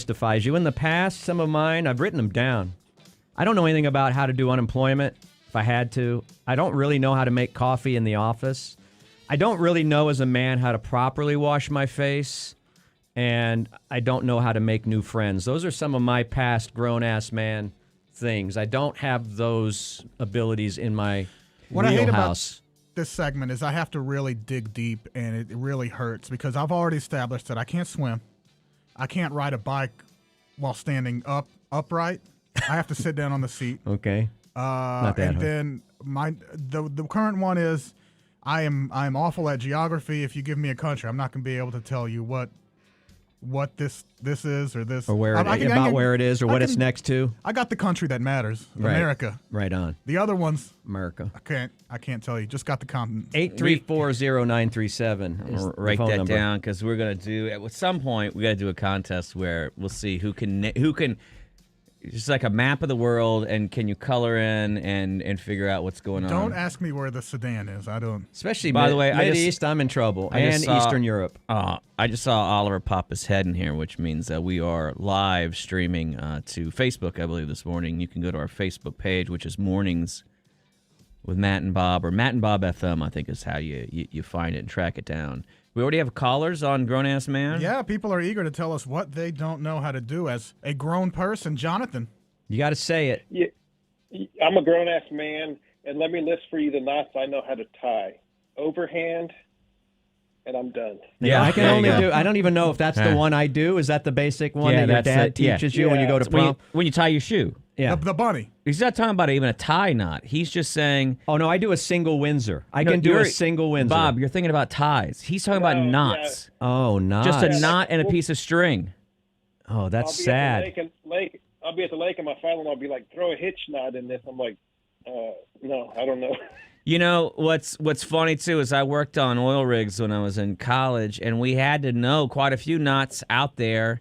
mystifies you. In the past, some of mine, I've written them down. I don't know anything about how to do unemployment if I had to. I don't really know how to make coffee in the office. I don't really know as a man how to properly wash my face. And I don't know how to make new friends. Those are some of my past grown-ass man things. I don't have those abilities in my What I hate wheelhouse. about this segment is I have to really dig deep, and it really hurts because I've already established that I can't swim. I can't ride a bike while standing upright. I have to sit down on the seat. Okay. Not that and hard. then the current one is I'm awful at geography. If you give me a country, I'm not going to be able to tell you what this is or this. Or where where it is or what it's next to. I got the country that matters, Right. America. Right on. The other ones, America. I can't tell you. Just got the continent. 8340937 is the Write phone that number. down because we're gonna do at some point we got to do a contest where we'll see who can just like a map of the world and can you color in and figure out what's going on. Don't ask me where the Sudan is. I don't. Especially By the way, Mid-East, I'm in trouble. I And just saw- Eastern Europe. I just saw Oliver pop his head in here, which means that we are live streaming to Facebook, I believe, this morning. You can go to our Facebook page, which is Mornings with Matt and Bob, or Matt and Bob FM, I think is how you find it and track it down. We already have callers on Grown Ass Man. Yeah, people are eager to tell us what they don't know how to do as a grown person. Jonathan. You got to say it. Yeah, I'm a grown-ass man, and let me list for you the knots I know how to tie. Overhand, and I'm done. Yeah, I can there you only go. do. I don't even know if that's the one I do. Is that the basic one Yeah, that your that's dad it. Yeah. teaches you when you go to prom? When you tie your shoe. Yeah. The bunny. He's not talking about even a tie knot. He's just saying. Oh no, I do a single Windsor. I No, can do a you're- single Windsor. Bob, you're thinking about ties. He's talking about No, knots. Oh, knots. Just a knot and a piece of string. Oh, that's I'll be sad. At the lake. I'll be at the lake, and my father-in-law will be like, "Throw a hitch knot in this." I'm like, "No, I don't know." You know what's funny too is I worked on oil rigs when I was in college, and we had to know quite a few knots out there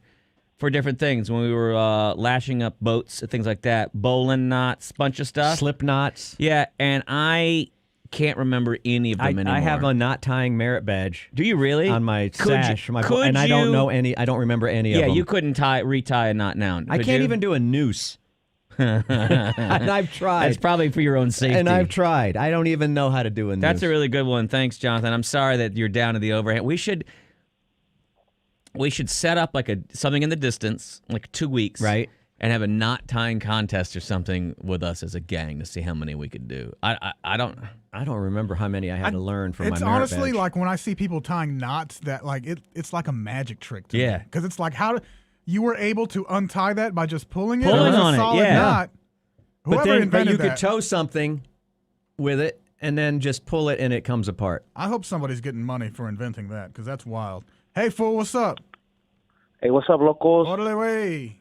for different things when we were lashing up boats and things like that. Bowline knots, bunch of stuff. Slip knots. Yeah, and I can't remember any of them anymore. I have a knot tying merit badge. Do you really? On my sash, and I you- don't know any. I don't remember any of them. Yeah, you couldn't retie a knot now. I could can't you? even do a noose. And I've tried. That's probably for your own safety. And I've tried. I don't even know how to do a noose. That's a really good one. Thanks, Jonathan. I'm sorry that you're down to the overhand. We should set up like something in the distance, like 2 weeks, right, and have a knot tying contest or something with us as a gang to see how many we could do. I don't remember how many I had to learn from my It's merit honestly badge. like when I see people tying knots that like it's like a magic trick to me. Yeah. Because it's like you were able to untie that by just pulling it. Pulling It was on a it, solid yeah. knot. But Whoever then invented you that, could tow something with it and then just pull it and it comes apart. I hope somebody's getting money for inventing that because that's wild. Hey, fool, what's up? Hey, what's up, locals? Orale way.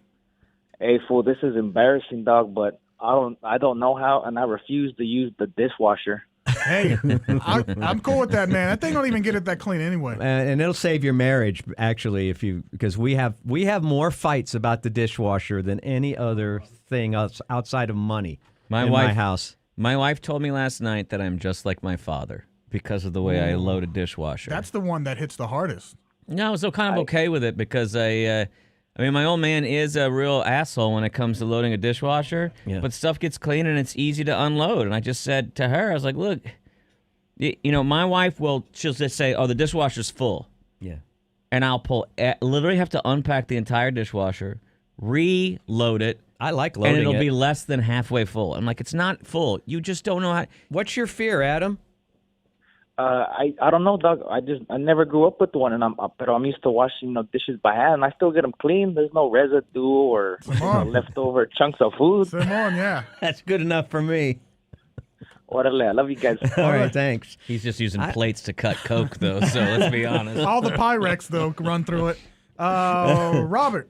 Hey, fool, this is embarrassing, dog, but I don't know how, and I refuse to use the dishwasher. Hey, I'm cool with that, man. That thing don't even get it that clean anyway. And it'll save your marriage, actually, because we have more fights about the dishwasher than any other thing outside of money in my house. My wife told me last night that I'm just like my father because of the way I load a dishwasher. That's the one that hits the hardest. No, I was kind of okay with it because I mean, my old man is a real asshole when it comes to loading a dishwasher, but stuff gets clean and it's easy to unload. And I just said to her, I was like, look, my wife she'll just say, oh, the dishwasher's full. Yeah. And I'll literally have to unpack the entire dishwasher, reload it. I like loading and it'll be less than halfway full. I'm like, it's not full. You just don't know how. What's your fear, Adam? I don't know, dog. I never grew up with one, but I'm used to washing dishes by hand. And I still get them clean. There's no residue or leftover chunks of food. Simone, yeah. That's good enough for me. Orale, I love you guys. All right, thanks. He's just using plates to cut Coke, though, so let's be honest. All the Pyrex, though, run through it. Robert.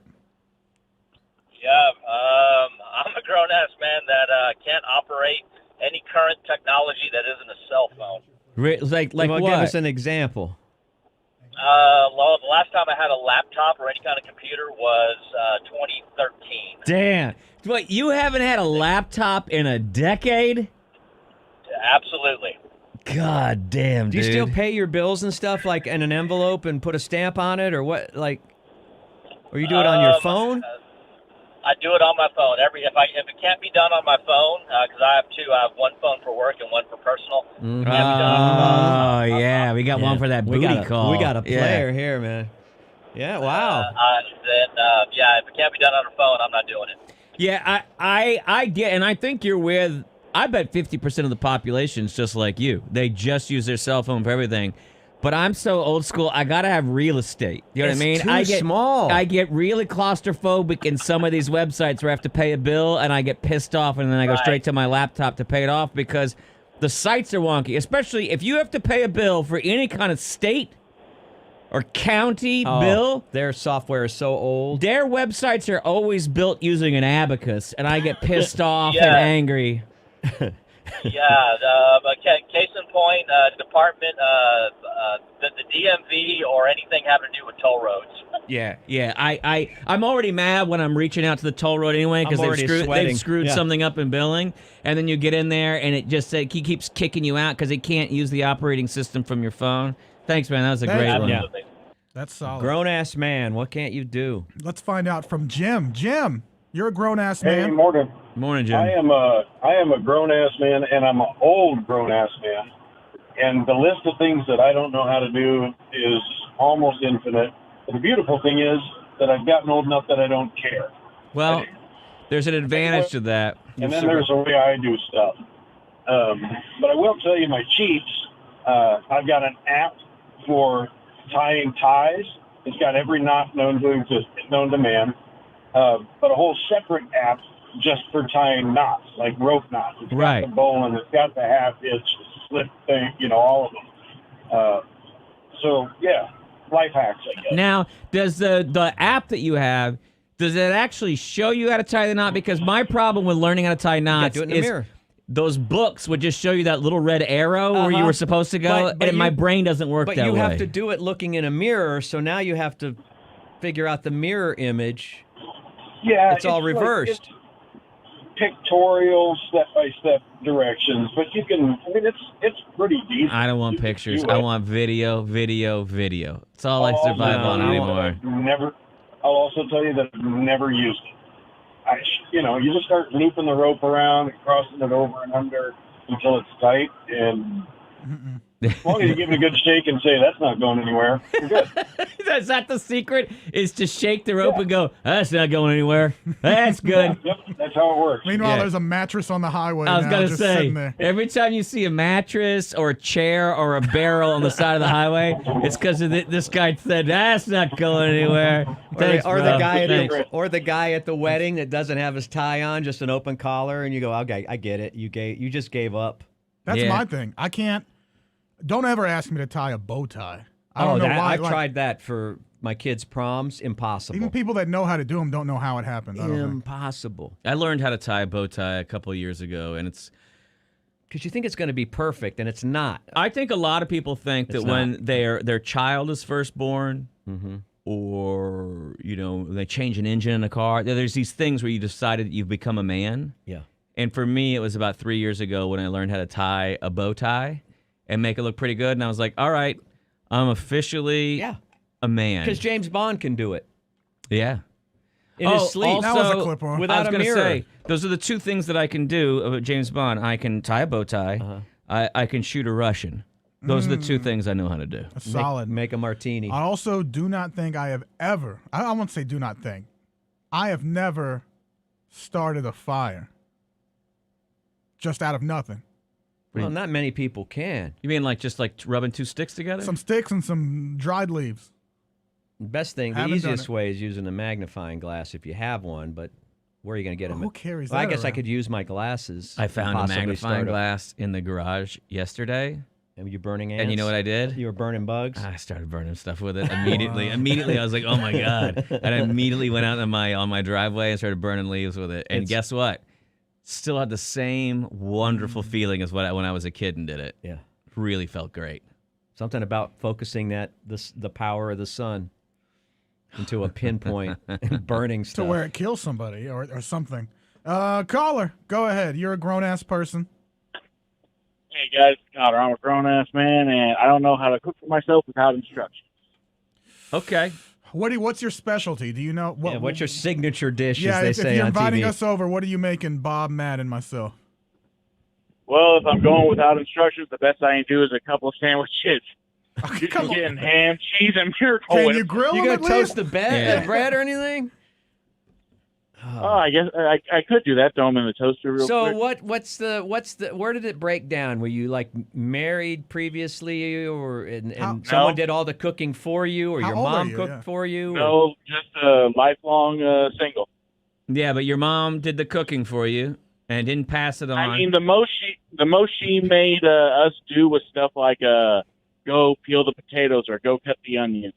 Yeah, I'm a grown-ass man that can't operate any current technology that isn't a cell phone. Like well, what? Give us an example. Well, the last time I had a laptop or any kind of computer was 2013. Damn. Wait, you haven't had a laptop in a decade? Absolutely. God damn, Do dude. you still pay your bills and stuff like in an envelope and put a stamp on it or what? Like, Or you do it on your phone? I do it on my phone. If it can't be done on my phone, because I have two. I have one phone for work and one for personal. Mm-hmm. If it can't be done on my phone, yeah, we got one for that booty call. We got a player here, man. Yeah, wow. if it can't be done on a phone, I'm not doing it. Yeah, I get, and I think you're with. I bet 50% of the population is just like you. They just use their cell phone for everything. But I'm so old school. I gotta have real estate. You know what I mean? Too small. I get really claustrophobic in some of these websites where I have to pay a bill, and I get pissed off, and then I go straight to my laptop to pay it off because the sites are wonky. Especially if you have to pay a bill for any kind of state or county bill. Their software is so old. Their websites are always built using an abacus, and I get pissed off and angry. But case in point, department, the DMV or anything having to do with toll roads. Yeah. I'm already mad when I'm reaching out to the toll road anyway because they've screwed something up in billing, and then you get in there and it just he keeps kicking you out because he can't use the operating system from your phone. Thanks, man. That was a great one. Yeah. That's solid. Grown-ass man, what can't you do? Let's find out from Jim. Jim, you're a grown-ass man. Hey, morning. Morning, Jim. I am a grown-ass man, and I'm an old grown-ass man. And the list of things that I don't know how to do is almost infinite. But the beautiful thing is that I've gotten old enough that I don't care. Well, there's an advantage to that. And then there's the way I do stuff. But I will tell you my cheats. I've got an app for tying ties. It's got every knot known to man. But a whole separate app just for tying knots, like rope knots. It's got the bowl and it's got the half-hitch, slip thing, all of them. So, yeah, life hacks, I guess. Now, does the app that you have, does it actually show you how to tie the knot? Because my problem with learning how to tie knots do it in the mirror. Those books would just show you that little red arrow where you were supposed to go, and my brain doesn't work that way. But you have to do it looking in a mirror, so now you have to figure out the mirror image. Yeah, it's all reversed. Like, pictorial, step-by-step directions, but you can. I mean, it's pretty decent. I don't want pictures. I want video. It's all I survive on anymore. I'll also tell you that I've never used it. You just start looping the rope around and crossing it over and under until it's tight, and as long as you give it a good shake and say that's not going anywhere, you're good. Is that the secret? Is to shake the rope and go, that's not going anywhere. That's good. Yep, that's how it works. Meanwhile, there's a mattress on the highway. I was going to say, every time you see a mattress or a chair or a barrel on the side of the highway, it's because this guy said, that's not going anywhere. Or the guy at the wedding that doesn't have his tie on, just an open collar, and you go, okay, I get it. You just gave up. That's my thing. I can't. Don't ever ask me to tie a bow tie. I don't know why. I've tried that for my kids' proms. Impossible. Even people that know how to do them don't know how it happens. Impossible. I learned how to tie a bow tie a couple of years ago, and it's because you think it's going to be perfect, and it's not. I think a lot of people think that when their child is first born, or they change an engine in a car, there's these things where you decided that you've become a man. Yeah. And for me, it was about 3 years ago when I learned how to tie a bow tie and make it look pretty good. And I was like, all right, I'm officially a man. Because James Bond can do it. Yeah. In his sleep. That was a clip-on. Without a mirror. Say, those are the two things that I can do about James Bond. I can tie a bow tie. I can shoot a Russian. Those are the two things I know how to do. That's solid. Make a martini. I also do not think I have ever, I won't say do not think, I have never started a fire just out of nothing. Well, not many people can. You mean just rubbing two sticks together? Some sticks and some dried leaves. The best thing, the easiest way is using a magnifying glass if you have one, but where are you going to get them? Who carries that I guess around? I could use my glasses. I found a magnifying glass in the garage yesterday. And you burning ants? And you know what I did? You were burning bugs? I started burning stuff with it immediately. Immediately, I was like, oh, my God. And I immediately went out on my driveway and started burning leaves with it. And guess what? Still had the same wonderful feeling as when I was a kid and did it. Yeah. Really felt great. Something about focusing the power of the sun into a pinpoint and burning stuff. To where it kills somebody or something. Caller, go ahead. You're a grown-ass person. Hey, guys. Connor, I'm a grown-ass man, and I don't know how to cook for myself without instructions. Okay. What's your specialty? Do you know? What's your signature dish, Yeah, as they if say you're on inviting TV? us over, what are you making, Bob, Matt, and myself? Well, if I'm going without instructions, the best I can do is a couple of sandwiches. You Come can on. get in ham, cheese, and Miracle Can Whip. you grill You them gonna at toast least? the bread or anything? Oh, I guess I could do that. Throw them in the toaster real So quick. what's the where did it break down? Were you like married previously, or and someone No. did all the cooking for you, or How your old are mom you? cooked Yeah. for you? or- No, just a lifelong single. Yeah, but your mom did the cooking for you and didn't pass it on. I mean, the most she made us do was stuff like go peel the potatoes or go cut the onions.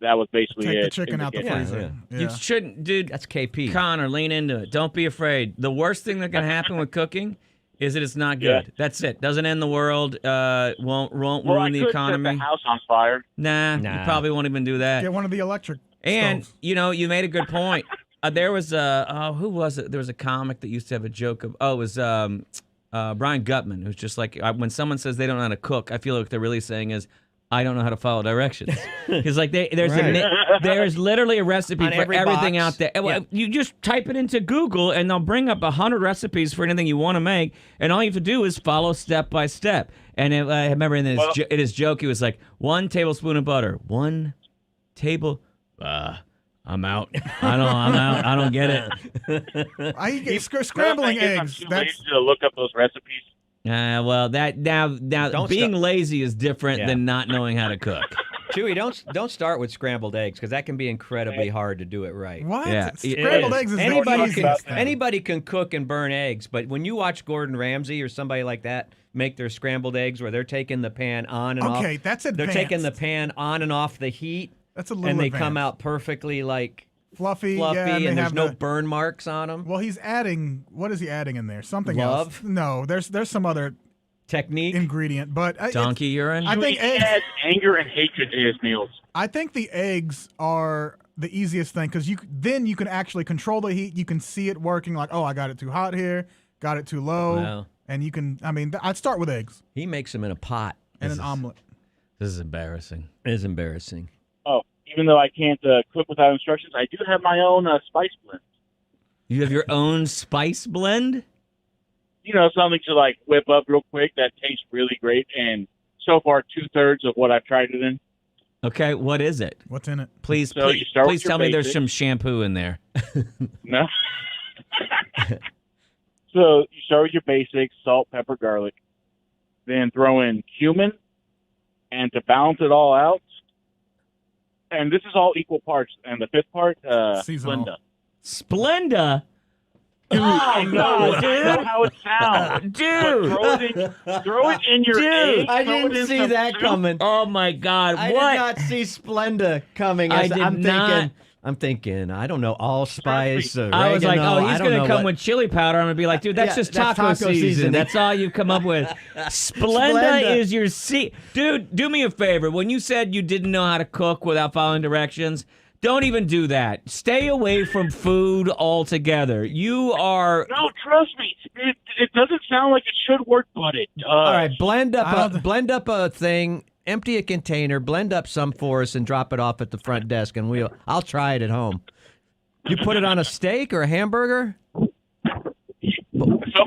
That was basically Take it. the chicken out the kitchen. freezer. You shouldn't, dude. That's KP. Connor, lean into it. Don't be afraid. The worst thing that can happen with cooking is that it's not good. Yeah. That's it. Doesn't end the world. Won't Well, ruin I the could economy. set the house on fire. Nah, you probably won't even do that. Get one of the electric And stoves. you made a good point. There was who was it? There was a comic that used to have a joke of. Oh, it was Brian Gutman, who's just like when someone says they don't know how to cook, I feel like they're really saying is, I don't know how to follow directions. Because like there's literally a recipe On for every everything box. out there. Well, Yeah. you just type it into Google and they'll bring up 100 recipes for anything you want to make, and all you have to do is follow step by step. And I remember in his joke, he was like 1 tablespoon of butter, 1 table. I'm out. I'm out. I don't get it. I get scrambling I guess eggs. I'm too lazy to look up those recipes. Well, that now being lazy is different than not knowing how to cook. Chewy, don't start with scrambled eggs because that can be incredibly hard to do it right. What? Yeah, Scrambled eggs is the easiest thing. Anybody can cook and burn eggs, but when you watch Gordon Ramsay or somebody like that make their scrambled eggs where they're taking the pan on and off. Okay, that's advanced. They're taking the pan on and off the heat. That's a little and they advanced. come out perfectly like fluffy, fluffy, yeah, and they there's have no the- burn marks on them. Well, he's adding. What is he adding in there? Something Love? else. No, there's some other Technique. ingredient, but Donkey urine. I think He eggs. adds anger and hatred to his meals. I think the eggs are the easiest thing because you can actually control the heat. You can see it working. Like, oh, I got it too hot here, got it too low, Wow. and you can. I mean, I'd start with eggs He makes them in a pot. and an omelet. This is embarrassing. It is embarrassing. Oh, even though I can't cook without instructions, I do have my own spice blend. You have your own spice blend? You know, something to like whip up real quick that tastes really great. And so far, 2/3 of what I've tried it in. Okay, what is it? What's in it? Please, So you start with please your tell me there's basics. some shampoo in there. No. So you start with your basics: salt, pepper, garlic. Then throw in cumin, and to balance it all out. And this is all equal parts. And the fifth part, Seasonal. Splenda. Splenda? Dude, Oh, no, I dude. know how it sounds. Dude. But throw it in your Dude, egg. I throw it didn't in see some that soup. coming. Oh, my God. I what? did not see Splenda coming. I did I'm thinking, I don't know, allspice, oregano. I was like, oh, he's going to come with chili powder. I'm going to be like, dude, that's Yeah, just that's taco, taco season. seasoning. That's all you've come up with. Splenda is your Dude, do me a favor. When you said you didn't know how to cook without following directions, don't even do that. Stay away from food altogether. You are... No, trust me. It doesn't sound like it should work, but it does. All right, blend I up don't- a thing, empty a container, blend up some for us, and drop it off at the front desk, and I'll try it at home. You put it on a steak or a hamburger? So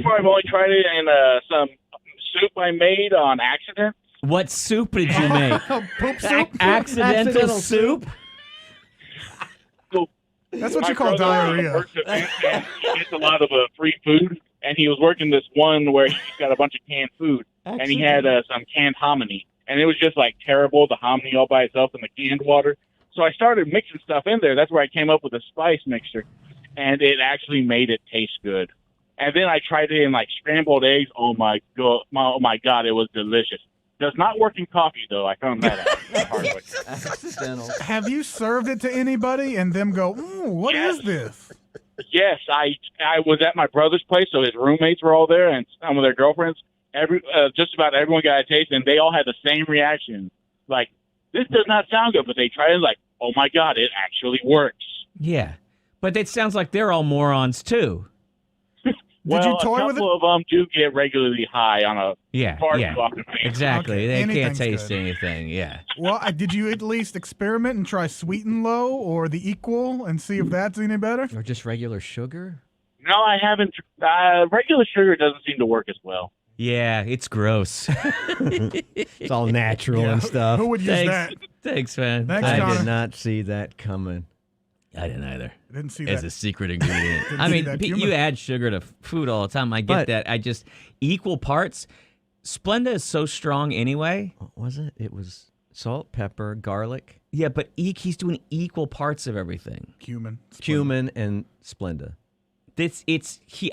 far, I've only tried it in some soup I made on accident. What soup did you make? Poop soup. Accidental soup? So That's what my you call brother diarrhea. works at Bank, and he gets a lot of free food, and he was working this one where he's got a bunch of canned food, and he had some canned hominy, and it was just like terrible, the hominy all by itself in the canned water. So I started mixing stuff in there. That's where I came up with a spice mixture, and it actually made it taste good. And then I tried it in like scrambled eggs. Oh my god, it was delicious. Does not work in coffee though. I found that out the hard way. Accidental. Have you served it to anybody and them go, ooh, what is Yes. this? Yes, I was at my brother's place, so his roommates were all there, and some of their girlfriends. Just about everyone got a taste, and they all had the same reaction. Like, this does not sound good, but they tried it like, oh my god, it actually works. Yeah. But it sounds like they're all morons, too. Well, Did you toy a with it? couple of them do get regularly high on a far too often. Exactly. Okay, They can't anything's taste good. anything. Yeah. Well, did you at least experiment and try sweet and low or the equal and see if that's any better? Or just regular sugar? No, I haven't. Regular sugar doesn't seem to work as well. Yeah, it's gross. It's all natural Yeah, and stuff. Who would use that? Thanks, man. Thanks, I Connor. did not see that coming. I didn't either. I didn't see As that. a secret ingredient. Didn't I see mean, that you humor. add sugar to food all the time. I get But- that. I just equal parts. Splenda is so strong anyway. What was it? It was salt, pepper, garlic, Yeah, but he's doing equal parts of everything. cumin, and Splenda.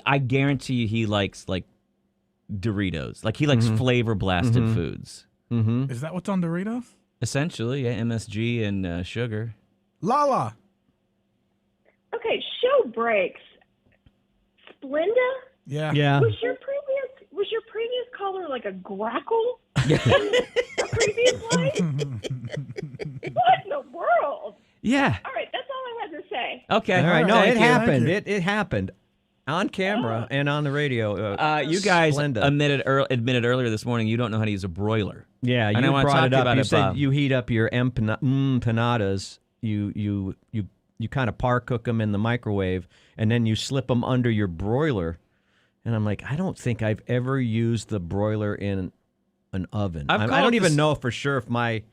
I guarantee you he likes like Doritos. Like he likes flavor blasted foods. Mm-hmm. Is that what's on Doritos? Essentially, yeah, MSG and sugar. Lala. Okay, show breaks. Splenda? Yeah. Yeah. Was your previous caller like a grackle in a previous life? What in the world? Yeah. All right, that's all I had to say. Okay. All right. No, Thank it you. happened. Thank you. It happened on camera and on the radio. You guys Splenda. admitted earlier this morning you don't know how to use a broiler. Yeah, And you I wanna brought talk it to you up. about You it, said Bob. you heat up your empanadas. You kind of par cook them in the microwave, and then you slip them under your broiler. And I'm like, I don't think I've ever used the broiler in an oven. I've I called don't even this- know for sure if I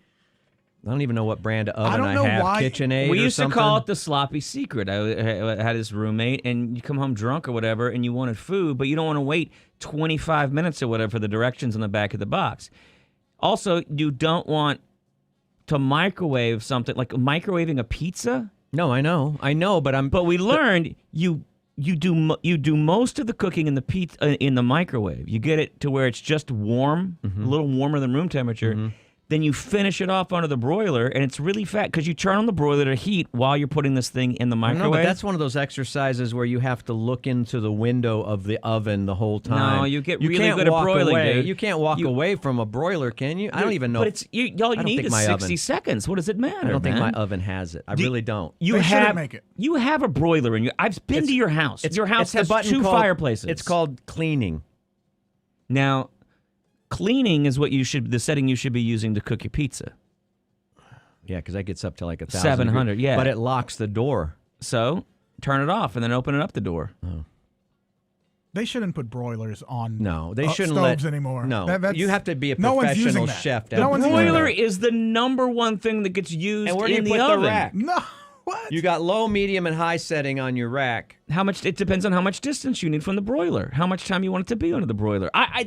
don't even know what brand of oven don't know have. why- KitchenAid We or used something. to call it the sloppy secret. I had this roommate, and you come home drunk or whatever, and you wanted food, but you don't want to wait 25 minutes or whatever for the directions on the back of the box. Also, you don't want to microwave something like microwaving a pizza. No, I know, But we learned you do most of the cooking in the microwave. You get it to where it's just warm, a little warmer than room temperature. Then you finish it off under the broiler, and it's really fat because you turn on the broiler to heat while you're putting this thing in the No, microwave. but that's one of those exercises where you have to look into the window of the oven the whole time. No, you get really can't good at walk broiling, away. dude. You can't walk away from a broiler, can you? I don't even know. But all you don't need think is my 60 oven- seconds. What does it matter? I don't think man? my oven has it. I really don't. You They shouldn't have make it. You have a broiler in your. I've been to your house. Your house the has button two called- fireplaces. It's called cleaning. Now, cleaning is the setting you should be using to cook your pizza. Yeah, because that gets up to like 1,000. 700, degrees. yeah. But it locks the door. So turn it off and then open it up the door. They shouldn't put broilers on No, they shouldn't stoves let anymore. No, That's- you have to be a no one's using professional that. chef. to No have one's a using Broiler that. is the number one thing that gets used And where do in you the put oven. the rack? No. What? You got low, medium, and high setting on your rack. How much? It depends on how much distance you need from the broiler. How much time you want it to be under the broiler. I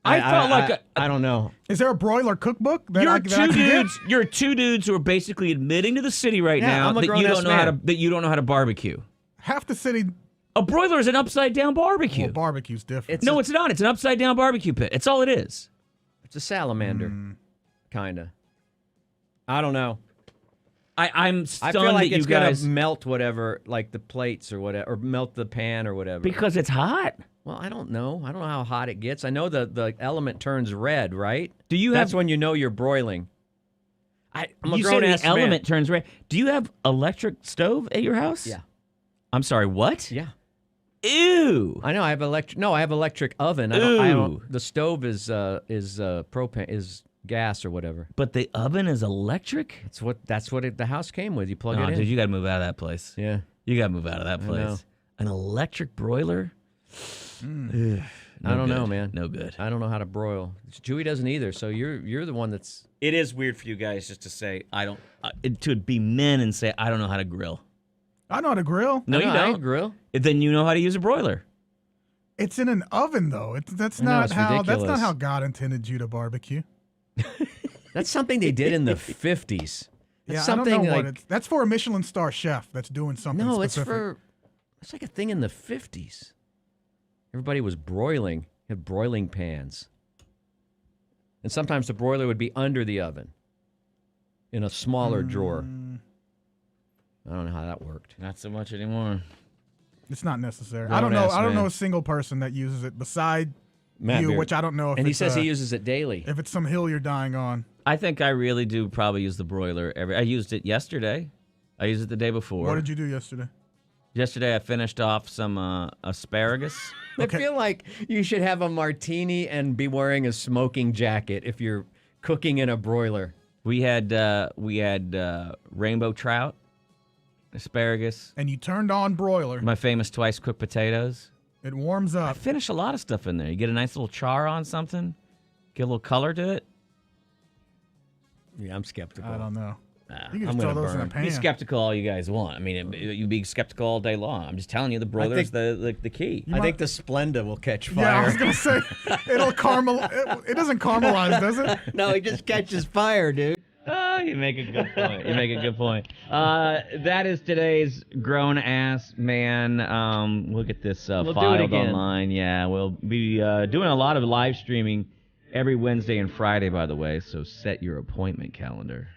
felt like I don't know. Is there a broiler cookbook? That you're I can two get? dudes. You're two dudes who are basically admitting to the city right Yeah, now I'm a that you grown-ass don't know how to man. that you don't know how to barbecue. Half the city. A broiler is an upside down barbecue. Well, barbecue's different. No, it's not. It's an upside down barbecue pit. It's all it is. It's a salamander, kind of. I don't know. I'm I stunned feel like that it's you guys gonna melt whatever, like the plates or whatever, or melt the pan or whatever. because it's hot. Well, I don't know. I don't know how hot it gets. I know the element turns red, right? Do you That's have? when you know you're broiling. I'm a You say grown-ass the man. element turns red. Do you have electric stove at your house? Yeah. I'm sorry. What? Yeah. Ew. I know. I have electric. No, I have electric oven. I don't, the stove is propane, is gas or whatever. But the oven is electric. That's what the house came with. You plug Oh, it in. dude, you got to move out of that place. Yeah. You got to move out of that I know. place. An electric broiler? Ugh, I don't know, good. man. No good. I don't know how to broil. Chewy doesn't either. So you're the one that's. It is weird for you guys just to say I don't. To be men and say I don't know how to grill. I know how to grill. No, I you know, I don't. can grill. Then you know how to use a broiler. It's in an oven, though. That's I know, not it's how. That's ridiculous. not how God intended you to barbecue. That's something they did in the 50s. Yeah, something I don't know like what it's. That's for a Michelin star chef that's doing something. no, specific. it's like a thing in the 50s. Everybody was broiling, had broiling pans, and sometimes the broiler would be under the oven in a smaller drawer. I don't know how that worked. Not so much anymore. It's not necessary. Grown I don't know. ass I don't know man. a single person that uses it beside Matt you, Beard. which I don't know if. And he it's, says he uses it daily. if it's some hill you're dying on. I think I really do probably use the broiler I used it yesterday. I used it the day before. What did you do yesterday? Yesterday, I finished off some asparagus. I feel like you should have a martini and be wearing a smoking jacket if you're cooking in a broiler. We had rainbow trout, asparagus, And you turned on broiler. my famous twice cooked potatoes. It warms I up. finish a lot of stuff in there. You get a nice little char on something, get a little color to it. Yeah, I'm skeptical. I don't know. Nah, You can I'm just throw gonna those in a burn. pan. Be skeptical all you guys want. I mean, you'd be skeptical all day long. I'm just telling you, the broiler's the key. I think the Splenda will catch Yeah, I fire. was gonna say it'll it doesn't caramelize, does it? No, it just catches fire, dude. Oh, you make a good point. You make a good point. That is today's grown ass man. We'll get this We'll do it filed again. online. Yeah, we'll be doing a lot of live streaming every Wednesday and Friday, by the way. So set your appointment calendar.